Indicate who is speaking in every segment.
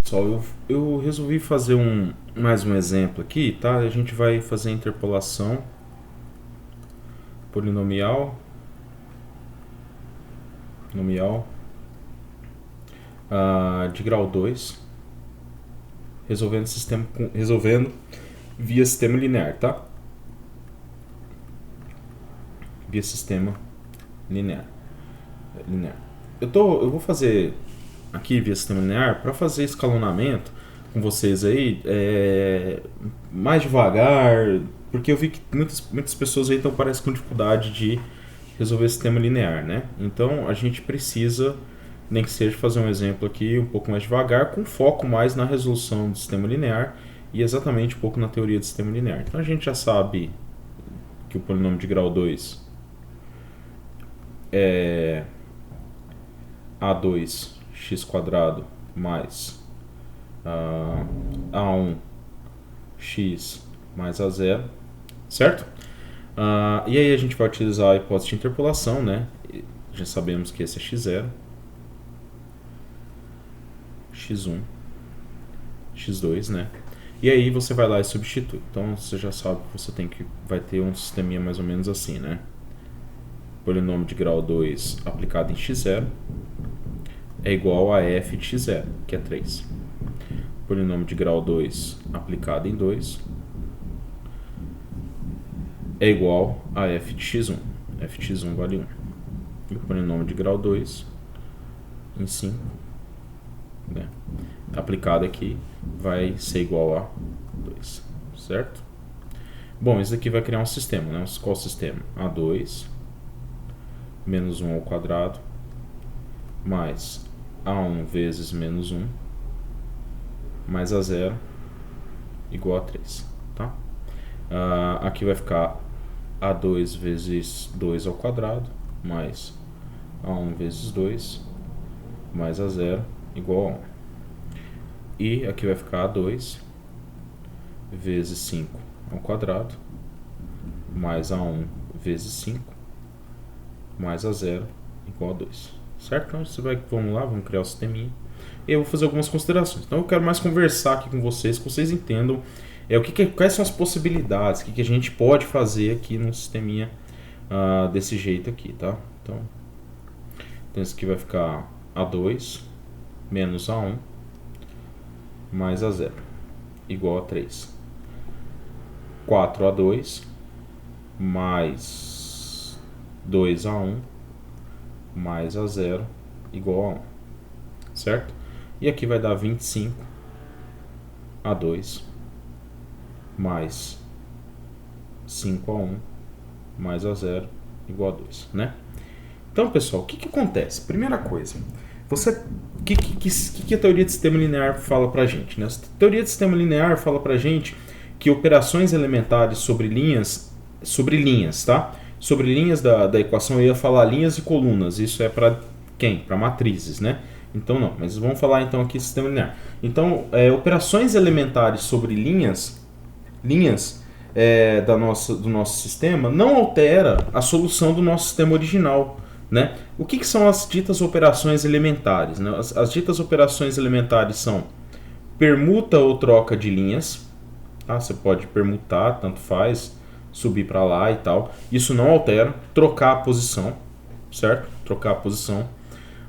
Speaker 1: Pessoal, eu resolvi fazer mais um exemplo aqui, tá? A gente vai fazer a interpolação polinomial, de grau 2, resolvendo via sistema linear, tá? Via sistema linear. Eu vou fazer aqui via sistema linear para fazer escalonamento com vocês aí mais devagar, porque eu vi que muitas pessoas aí estão parece com dificuldade de resolver sistema linear, né? Então a gente precisa, nem que seja, fazer um exemplo aqui um pouco mais devagar, com foco mais na resolução do sistema linear e exatamente um pouco na teoria do sistema linear. Então a gente já sabe que o polinômio de grau 2 é a2x² mais a1x mais a0, certo? E aí a gente vai utilizar a hipótese de interpolação, né? Já sabemos que esse é x0, x1, x2, né? E aí você vai lá e substitui. Então você já sabe que vai ter um sisteminha mais ou menos assim, né? Polinômio de grau 2 aplicado em x0 é igual a f de x0, que é 3. Polinômio de grau 2 aplicado em 2 é igual a f de x1. F de x1 vale 1. E o polinômio de grau 2 em 5, né, aplicado aqui, vai ser igual a 2, certo? Bom, isso aqui vai criar um sistema, né? Qual o sistema? A2 menos 1 ao quadrado mais A1 vezes menos 1 mais A0 igual a 3, tá? Aqui vai ficar A2 vezes 2 ao quadrado mais A1 vezes 2 mais A0 igual a 1. E aqui vai ficar A2 vezes 5 ao quadrado mais A1 vezes 5 mais A0 igual a 2, certo? Então vamos criar o sisteminha. E eu vou fazer algumas considerações. Então eu quero mais conversar aqui com vocês, que vocês entendam quais são as possibilidades, o que a gente pode fazer aqui no sisteminha desse jeito aqui, tá? Então isso aqui vai ficar A2 menos A1 mais A0 igual a 3. 4A2 mais 2A1 mais A0 igual a 1, certo? E aqui vai dar 25A2 mais 5A1 mais A0 igual a 2, né? Então, pessoal, o que acontece? Primeira coisa, o que a teoria de sistema linear fala pra gente, né? A teoria de sistema linear fala pra gente que operações elementares sobre linhas, tá? Sobre linhas da equação, eu ia falar linhas e colunas, isso é para quem? Para matrizes, né? Então não, mas vamos falar então aqui sistema linear. Então, operações elementares sobre linhas do nosso sistema não altera a solução do nosso sistema original, né? O que são as ditas operações elementares, né? As ditas operações elementares são permuta ou troca de linhas, tá? Você pode permutar, tanto faz, subir para lá e tal. Isso não altera. Trocar a posição, certo? Trocar a posição,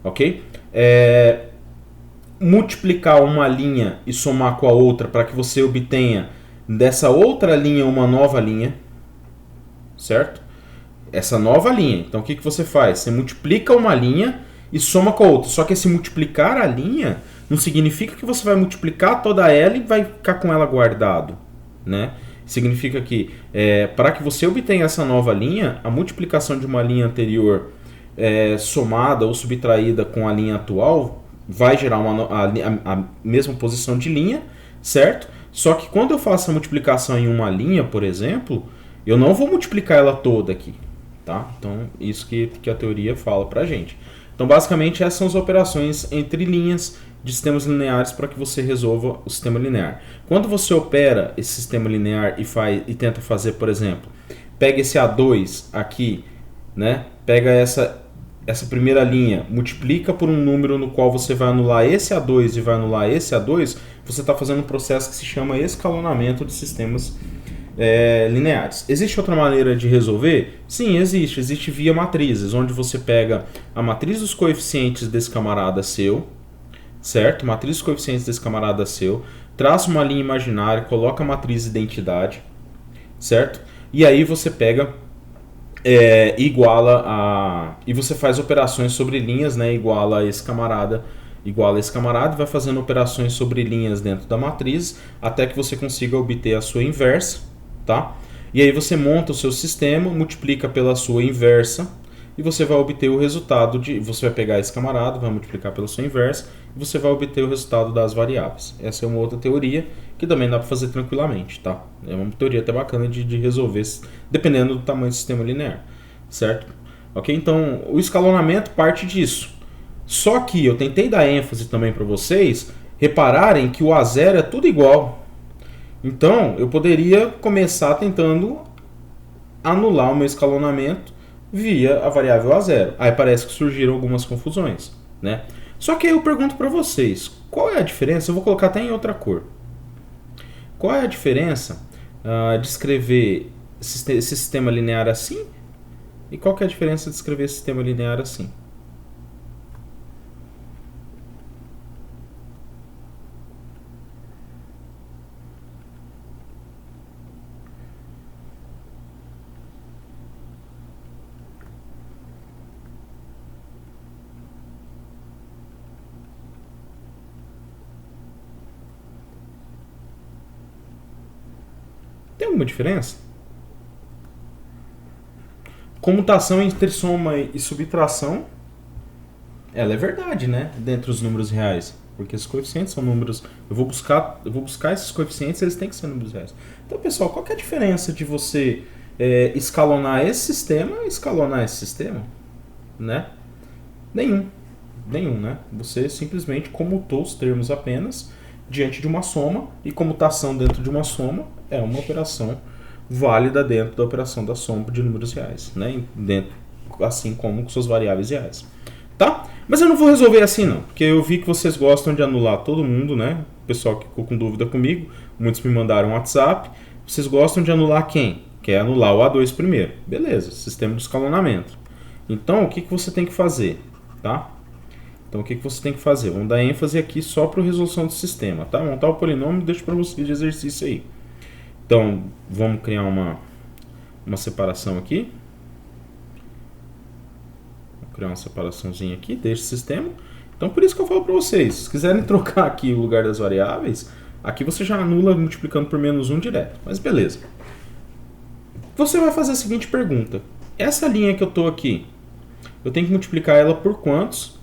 Speaker 1: ok? Multiplicar uma linha e somar com a outra para que você obtenha dessa outra linha uma nova linha, certo? Essa nova linha. Então o que você faz? Você multiplica uma linha e soma com a outra. Só que esse multiplicar a linha não significa que você vai multiplicar toda ela e vai ficar com ela guardado, né? Significa que para que você obtenha essa nova linha, a multiplicação de uma linha anterior somada ou subtraída com a linha atual vai gerar a mesma posição de linha, certo? Só que quando eu faço a multiplicação em uma linha, por exemplo, eu não vou multiplicar ela toda aqui, tá? Então, isso que a teoria fala pra gente. Então, basicamente, essas são as operações entre linhas de sistemas lineares para que você resolva o sistema linear. Quando você opera esse sistema linear e tenta fazer, por exemplo, pega esse A2 aqui, né? Pega essa essa primeira linha multiplica por um número no qual você vai anular esse A2 e vai anular esse A2, você está fazendo um processo que se chama escalonamento de sistemas lineares. Existe outra maneira de resolver? Sim, existe. Existe via matrizes, onde você pega a matriz dos coeficientes desse camarada seu, certo? Matriz dos coeficientes desse camarada seu, traça uma linha imaginária, coloca a matriz identidade, certo? E aí você pega iguala a... E você faz operações sobre linhas, né? Iguala a esse camarada, e vai fazendo operações sobre linhas dentro da matriz, até que você consiga obter a sua inversa, tá? E aí você monta o seu sistema, multiplica pela sua inversa, e você vai obter o resultado de... Você vai pegar esse camarada, vai multiplicar pela sua inversa, e você vai obter o resultado das variáveis. Essa é uma outra teoria que também dá para fazer tranquilamente, tá? É uma teoria até bacana de resolver, dependendo do tamanho do sistema linear, certo? Ok? Então, o escalonamento parte disso. Só que eu tentei dar ênfase também para vocês repararem que o A0 é tudo igual. Então, eu poderia começar tentando anular o meu escalonamento via a variável A0. Aí parece que surgiram algumas confusões, né? Só que aí eu pergunto para vocês, qual é a diferença? Eu vou colocar até em outra cor. Qual é a diferença de escrever esse sistema linear assim? E qual que é a diferença de escrever esse sistema linear assim? Tem alguma diferença? Comutação entre soma e subtração, ela é verdade, né? Dentre os números reais. Porque os coeficientes são números... Eu vou buscar esses coeficientes, eles têm que ser números reais. Então, pessoal, qual que é a diferença de você escalonar esse sistema e escalonar esse sistema? Né? Nenhum, né? Você simplesmente comutou os termos apenas diante de uma soma, e comutação dentro de uma soma é uma operação válida dentro da operação da soma de números reais, né? Assim como com suas variáveis reais. Tá? Mas eu não vou resolver assim não, porque eu vi que vocês gostam de anular todo mundo, né? O pessoal que ficou com dúvida comigo, muitos me mandaram um WhatsApp. Vocês gostam de anular quem? Quer anular o A2 primeiro. Beleza, sistema de escalonamento. Então, o que você tem que fazer? Tá? Então, o que você tem que fazer? Vamos dar ênfase aqui só para a resolução do sistema, tá? Montar o polinômio e deixo para vocês de exercício aí. Então, vamos criar uma separação aqui. Vou criar uma separaçãozinha aqui deste sistema. Então, por isso que eu falo para vocês, se quiserem trocar aqui o lugar das variáveis, aqui você já anula multiplicando por menos 1 direto. Mas beleza. Você vai fazer a seguinte pergunta. Essa linha que eu estou aqui, eu tenho que multiplicar ela por quantos,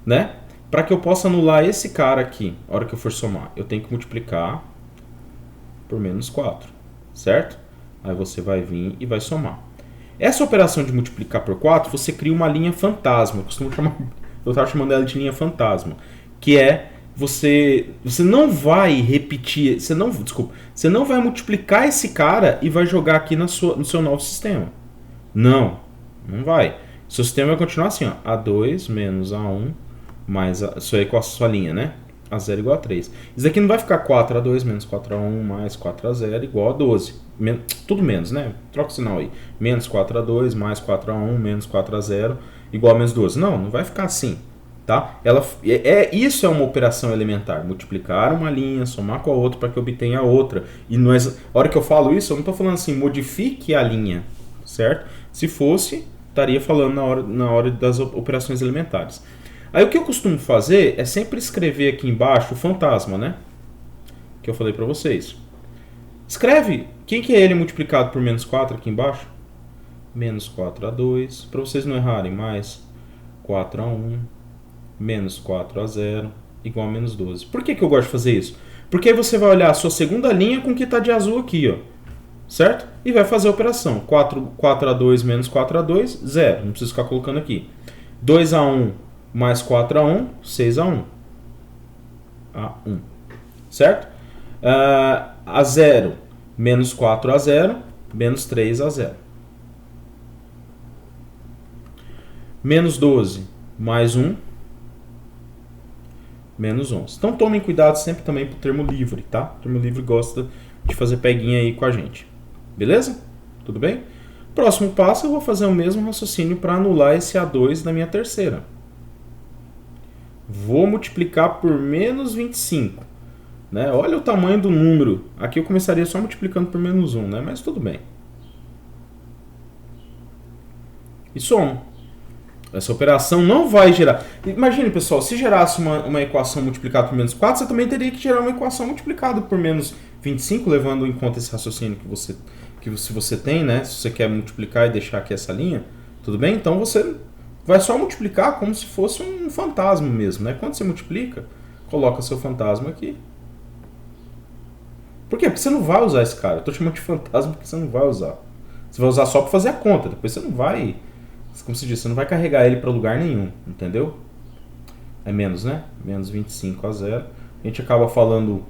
Speaker 1: né? Para que eu possa anular esse cara aqui, a hora que eu for somar. Eu tenho que multiplicar por menos 4, certo? Aí você vai vir e vai somar. Essa operação de multiplicar por 4, você cria uma linha fantasma. Eu estava chamando ela de linha fantasma. Que é, você não vai repetir, você não vai multiplicar esse cara e vai jogar aqui no seu novo sistema. Não vai. Seu sistema vai continuar assim, ó, A2 menos A1 mais isso aí com a sua linha, né? A0 igual a 3. Isso aqui não vai ficar 4A2 menos 4A1 mais 4A0 igual a 12. Tudo menos, né? Troca o sinal aí. Menos 4A2 mais 4A1 menos 4A0 igual a menos 12. Não vai ficar assim, tá? Isso é uma operação elementar. Multiplicar uma linha, somar com a outra para que obtenha a outra. E a hora que eu falo isso, eu não estou falando assim, modifique a linha, certo? Se fosse, estaria falando na hora das operações elementares. Aí o que eu costumo fazer é sempre escrever aqui embaixo o fantasma, né? Que eu falei para vocês. Escreve quem que é ele multiplicado por menos 4 aqui embaixo. Menos 4A2, para vocês não errarem, mais 4A1, menos 4A0, igual a menos 12. Por que eu gosto de fazer isso? Porque aí você vai olhar a sua segunda linha com o que está de azul aqui, ó. Certo? E vai fazer a operação. 4A2 menos 4A2, 0. Não preciso ficar colocando aqui. 2A1 mais 4A1, 6A1. A1. Certo? A0 menos 4A0, menos 3A0. Menos 12 mais 1, menos 11. Então tomem cuidado sempre também pro termo livre, tá? O termo livre gosta de fazer peguinha aí com a gente. Beleza? Tudo bem? Próximo passo, eu vou fazer o mesmo raciocínio para anular esse A2 da minha terceira. Vou multiplicar por menos 25. Né? Olha o tamanho do número. Aqui eu começaria só multiplicando por menos 1, né? Mas tudo bem. E somo. Essa operação não vai gerar... Imagine, pessoal, se gerasse uma equação multiplicada por menos 4, você também teria que gerar uma equação multiplicada por menos 25, levando em conta esse raciocínio que você tem, né? Se você quer multiplicar e deixar aqui essa linha, tudo bem? Então você vai só multiplicar como se fosse um fantasma mesmo, né? Quando você multiplica, coloca seu fantasma aqui. Por quê? Porque você não vai usar esse cara. Eu tô chamando de fantasma porque você não vai usar. Você vai usar só para fazer a conta. Depois você não vai... Como se diz, você não vai carregar ele para lugar nenhum. Entendeu? É menos, né? Menos 25 a 0. A gente acaba falando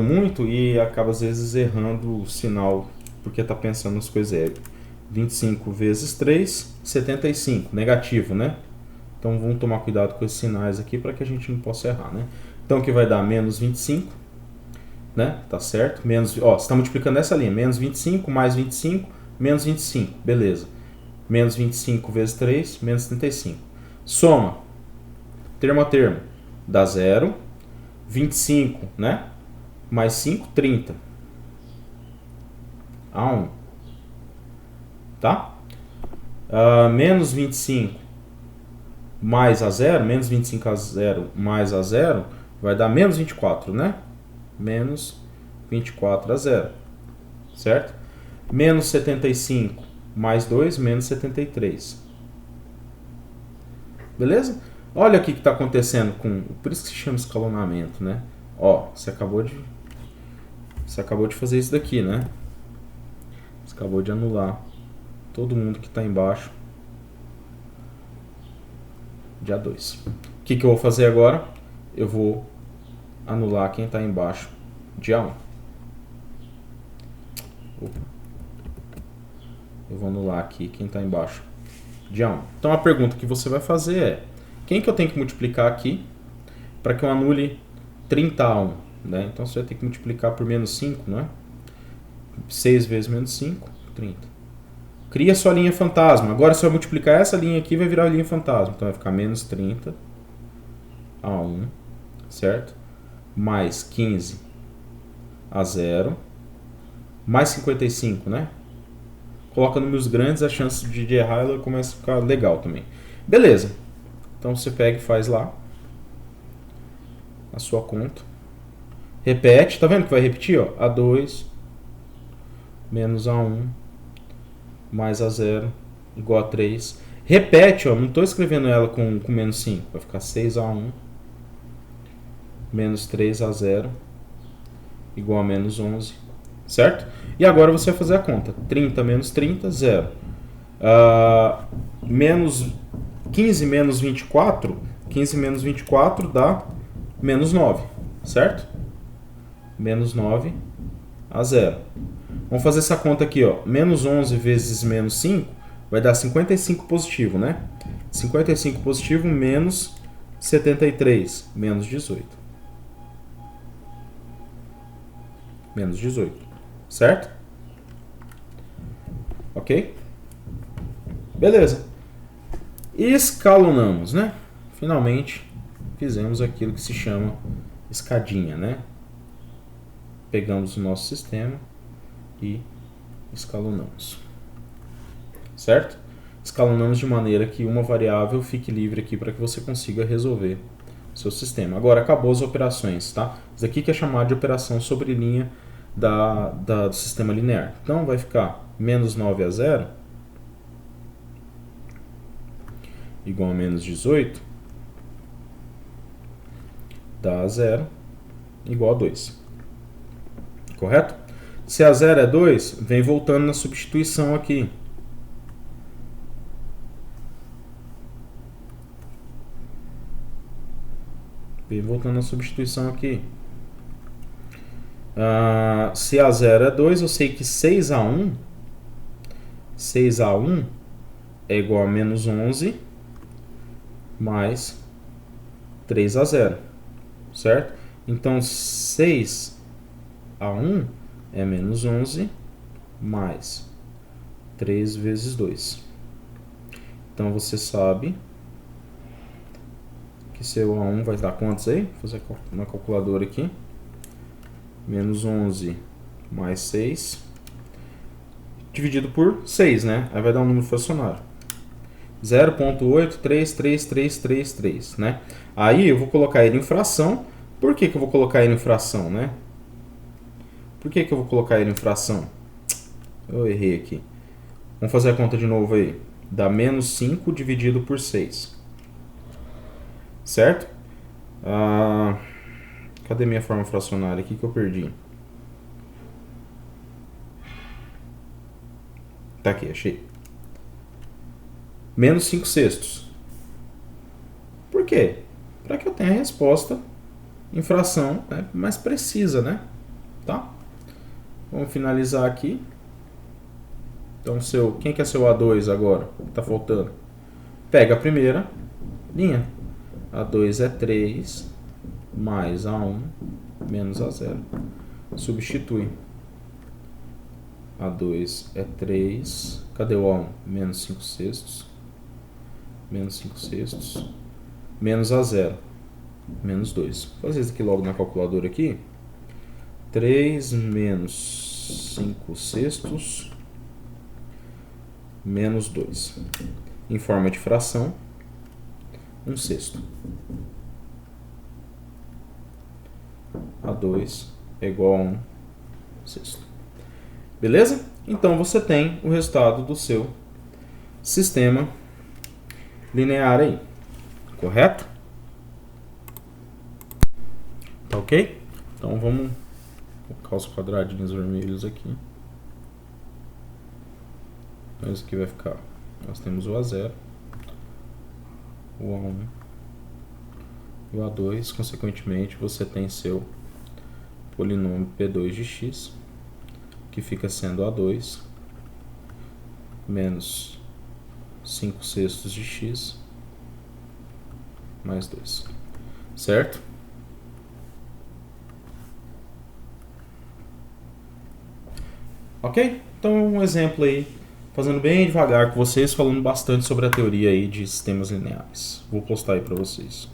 Speaker 1: muito e acaba às vezes errando o sinal porque tá pensando nas coisas égregas. 25 vezes 3, 75. Negativo, né? Então vamos tomar cuidado com esses sinais aqui para que a gente não possa errar, né? Então o que vai dar? Menos 25. Né? Tá certo? Menos, ó, você está multiplicando essa linha. Menos 25 mais 25, menos 25. Beleza. Menos 25 vezes 3, menos 35. Soma. Termo a termo. Dá 0. 25, né? Mais 5, 30. A 1. Tá? Menos 25 mais a 0. Menos 25 a 0 mais a 0 vai dar menos 24, né? Menos 24 a 0, certo? Menos 75 mais 2, menos 73. Beleza? Olha o que está acontecendo com... Por isso que se chama escalonamento, né? Ó, você acabou de fazer isso daqui, né? Você acabou de anular todo mundo que está embaixo de A2. O que eu vou fazer agora? Eu vou anular quem está embaixo de A1. Opa. Eu vou anular aqui quem está embaixo de A1. Então a pergunta que você vai fazer é: quem que eu tenho que multiplicar aqui para que eu anule 30A1? Né? Então você vai ter que multiplicar por menos 5, não é? 6 vezes menos 5, 30. Cria sua linha fantasma. Agora você vai multiplicar essa linha aqui e vai virar a linha fantasma. Então vai ficar menos 30 A1, certo? Mais 15 a 0, mais 55, né? Coloca números grandes, a chance de errar ela começa a ficar legal também. Beleza. Então você pega e faz lá a sua conta. Repete, tá vendo que vai repetir? Ó? A2 menos A1 mais A0 igual a 3. Repete, ó, não estou escrevendo ela com menos 5. Vai ficar 6A1 menos 3A0 igual a menos 11. Certo? E agora você vai fazer a conta. 30 menos 30, 0. Menos 15 menos 24. 15 menos 24 dá menos 9. Certo? Menos 9 a 0. Vamos fazer essa conta aqui, ó. Menos 11 vezes menos 5 vai dar 55 positivo, né? 55 positivo menos 73, menos 18. Menos 18. Certo? Ok? Beleza. Escalonamos, né? Finalmente fizemos aquilo que se chama escadinha, né? Pegamos o nosso sistema e escalonamos. Certo? Escalonamos de maneira que uma variável fique livre aqui para que você consiga resolver o seu sistema. Agora acabou as operações, tá? Isso aqui que é chamado de operação sobre linha do sistema linear. Então vai ficar menos 9 a 0 igual a menos 18 dá a 0 igual a 2. Correto? Se a 0 é 2, vem voltando na substituição aqui. Vem voltando na substituição aqui. Se a 0 é 2, eu sei que 6A1 é igual a menos 11 mais 3A0, certo? Então 6A1 é menos 11 mais 3 vezes 2. Então você sabe que seu A1 vai dar quantos aí? Vou fazer uma calculadora aqui. Menos 11 mais 6 dividido por 6, né? Aí vai dar um número fracionário. 0,8333333, né? Aí eu vou colocar ele em fração. Por que eu vou colocar ele em fração, né? Por que eu vou colocar ele em fração? Eu errei aqui. Vamos fazer a conta de novo aí. Dá menos 5 dividido por 6. Certo? Cadê minha forma fracionária aqui que eu perdi? Tá aqui, achei. Menos 5 sextos. Por quê? Para que eu tenha a resposta em fração, né, mais precisa, né? Tá? Vamos finalizar aqui. Então, quem que é seu A2 agora? O que está faltando? Pega a primeira linha. A2 é 3 mais A1 menos A0. Substitui. A2 é 3. Cadê o A1? Menos 5 sextos. Menos 5 sextos. Menos A0. Menos 2. Vou fazer isso aqui logo na calculadora aqui. 3 menos 5 sextos menos 2. Em forma de fração, 1 sexto. A2 é igual a 1 sexto. Beleza? Então você tem o resultado do seu sistema linear aí. Correto? Tá ok? Então vamos colocar os quadradinhos vermelhos aqui. Então isso aqui vai ficar. Nós temos o A0, o A1 e o A2. Consequentemente, você tem seu polinômio P2 de x, que fica sendo A2 menos 5 sextos de x mais 2. Certo? Ok? Então, um exemplo aí, fazendo bem devagar com vocês, falando bastante sobre a teoria aí de sistemas lineares. Vou postar aí para vocês.